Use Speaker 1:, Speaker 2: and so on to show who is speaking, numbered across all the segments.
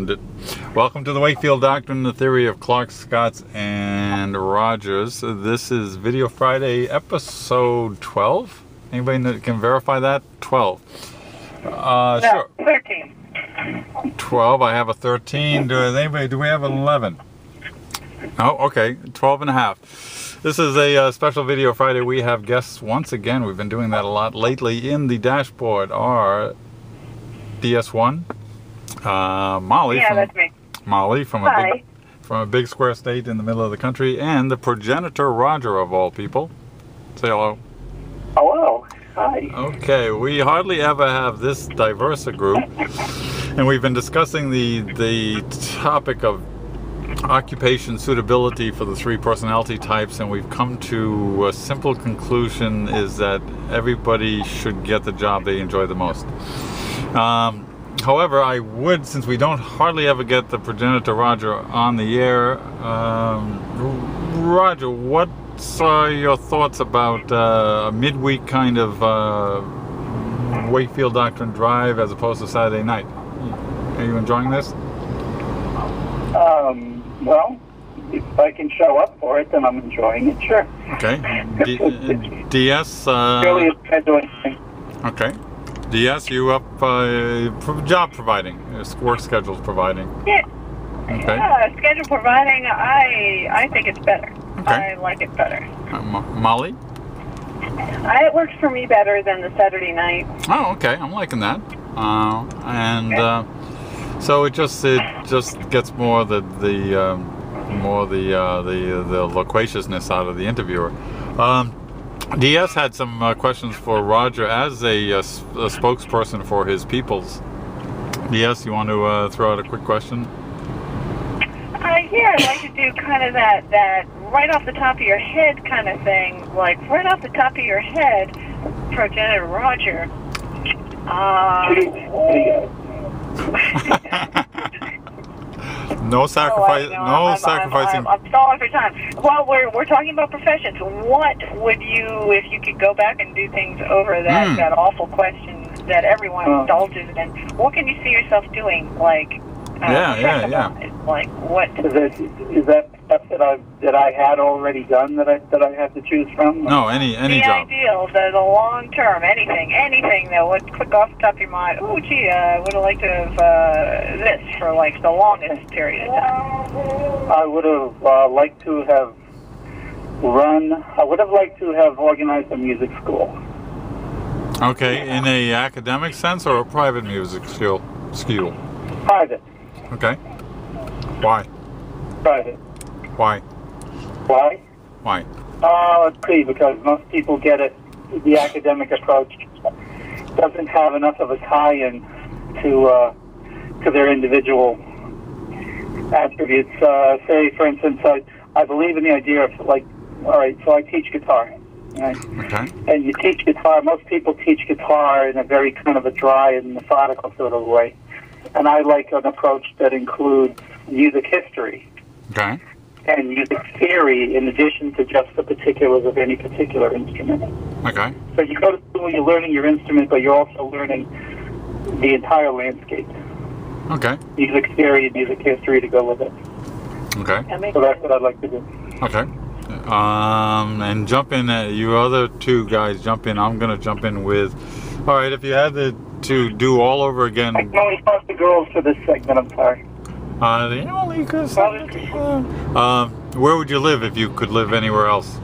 Speaker 1: found it. Welcome to the Wakefield Doctrine, the theory of Clark, Scotts, and Rogers. This is Video Friday, episode 12. Anybody that can verify that? 12.
Speaker 2: No,
Speaker 1: sure.
Speaker 2: 13.
Speaker 1: 12. I have a 13. Do we have an 11? Oh, okay. 12 and a half. This is a special Video Friday. We have guests once again. We've been doing that a lot lately. In the dashboard are DS1, Molly.
Speaker 2: Yeah, that's me.
Speaker 1: Molly from a big square state in the middle of the country, and the progenitor Roger of all people. Say hello.
Speaker 2: Hello. Hi.
Speaker 1: Okay, we hardly ever have this diverse a group, and we've been discussing the topic of occupation suitability for the three personality types, and we've come to a simple conclusion: is that everybody should get the job they enjoy the most. However, I would, since we don't hardly ever get the progenitor Roger on the air, Roger, what's your thoughts about a midweek kind of Wakefield Doctrine Drive as opposed to Saturday night? Are you enjoying this?
Speaker 2: Well, if I can show up for it, then I'm enjoying it, sure.
Speaker 1: Okay. DS?
Speaker 2: Really a scheduling thing.
Speaker 1: Okay. DS, you up job providing, work schedules providing?
Speaker 2: Yeah.
Speaker 1: Okay.
Speaker 2: Yeah, schedule providing, I think it's better.
Speaker 1: Okay.
Speaker 2: I like it better.
Speaker 1: Molly?
Speaker 2: It works for me better than the Saturday night.
Speaker 1: Oh, okay. I'm liking that. So it just gets more the loquaciousness out of the interviewer. DS had some questions for Roger as a spokesperson for his peoples. DS, you want to throw out a quick question?
Speaker 2: Yeah, I'd like to do kind of that right off the top of your head kind of thing. Like, right off the top of your head, progenitor Roger.
Speaker 1: No sacrifice. Sacrificing.
Speaker 2: I'm stalling for time. Well, we're talking about professions. What would you, if you could go back and do things over that awful question that everyone indulges in? What can you see yourself doing? Like,
Speaker 1: yeah.
Speaker 2: Like what?
Speaker 3: Is that stuff that I had already done that I had to choose from?
Speaker 1: No, any
Speaker 2: the
Speaker 1: job.
Speaker 2: Ideal, the long term, anything that would click off the top of your mind. Oh, gee, I would have liked to have this for like the longest period of time.
Speaker 3: I would have liked to have I would have liked to have organized a music school.
Speaker 1: Okay, in a academic sense or a private music school?
Speaker 3: Private.
Speaker 1: Okay. Why?
Speaker 3: Private.
Speaker 1: Why?
Speaker 3: Why?
Speaker 1: Why?
Speaker 3: Let's see, because most people get it. The academic approach doesn't have enough of a tie-in to their individual attributes. Say, for instance, I believe in the idea of, like, all right, so I teach guitar, right?
Speaker 1: Okay.
Speaker 3: And you teach guitar. Most people teach guitar in a very kind of a dry and methodical sort of way. And I like an approach that includes music history.
Speaker 1: Okay.
Speaker 3: And music theory in addition to just the particulars of any particular instrument.
Speaker 1: Okay.
Speaker 3: So you go to school, you're learning your instrument, but you're also learning the entire landscape.
Speaker 1: Okay.
Speaker 3: Music theory and music history to go with it.
Speaker 1: Okay.
Speaker 3: So that's what I'd like to do.
Speaker 1: Okay. And jump in, you other two guys jump in. I'm going to jump in with, all right, if you had to do all over again.
Speaker 3: I can only talk to girls for this segment, I'm sorry.
Speaker 1: The only good where would you live if you could live anywhere else?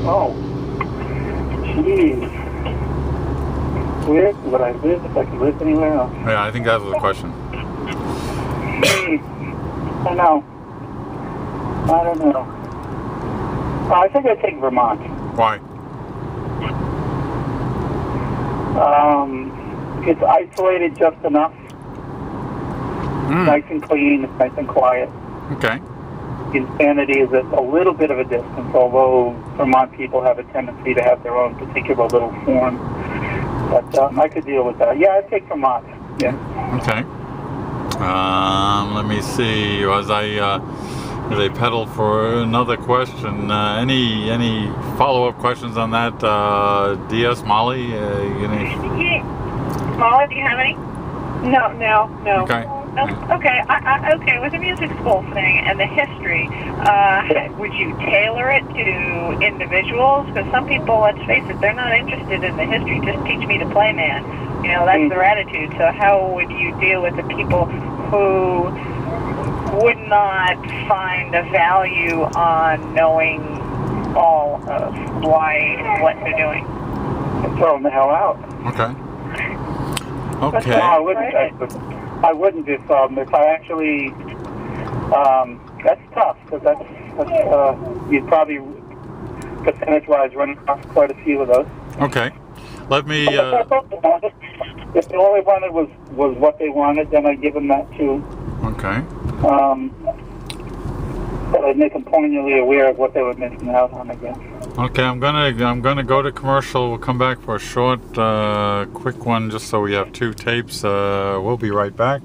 Speaker 3: Oh, jeez. Where would I live if I could live anywhere else?
Speaker 1: Yeah, I think that was the question.
Speaker 3: I don't know. I think I'd take Vermont.
Speaker 1: Why?
Speaker 3: It's isolated just enough. Nice and clean, it's nice and quiet.
Speaker 1: Okay.
Speaker 3: Insanity is at a little bit of a distance, although Vermont people have a tendency to have their own particular little form. But I could deal with that. Yeah, I'd take Vermont. Yeah.
Speaker 1: Okay. Let me see. As I pedal for another question, any follow-up questions on that? DS, Molly?
Speaker 2: Molly, do you have any? No.
Speaker 1: Okay.
Speaker 2: Okay, okay. With the music school thing and the history, would you tailor it to individuals? Because some people, let's face it, they're not interested in the history. Just teach me to play, man. You know, that's their attitude. So how would you deal with the people who would not find a value on knowing all of what they're doing?
Speaker 3: Throw them the hell out.
Speaker 1: Okay. Okay.
Speaker 3: No, I wouldn't if I actually. That's tough because that's you'd probably percentage-wise run across quite a few of those.
Speaker 1: Okay. Let me.
Speaker 3: If they only wanted was what they wanted, then I'd give them that too.
Speaker 1: Okay.
Speaker 3: But I'd make them poignantly aware of what they were missing out on again.
Speaker 1: Okay, I'm gonna go to commercial. We'll come back for a short, quick one, just so we have two tapes. We'll be right back.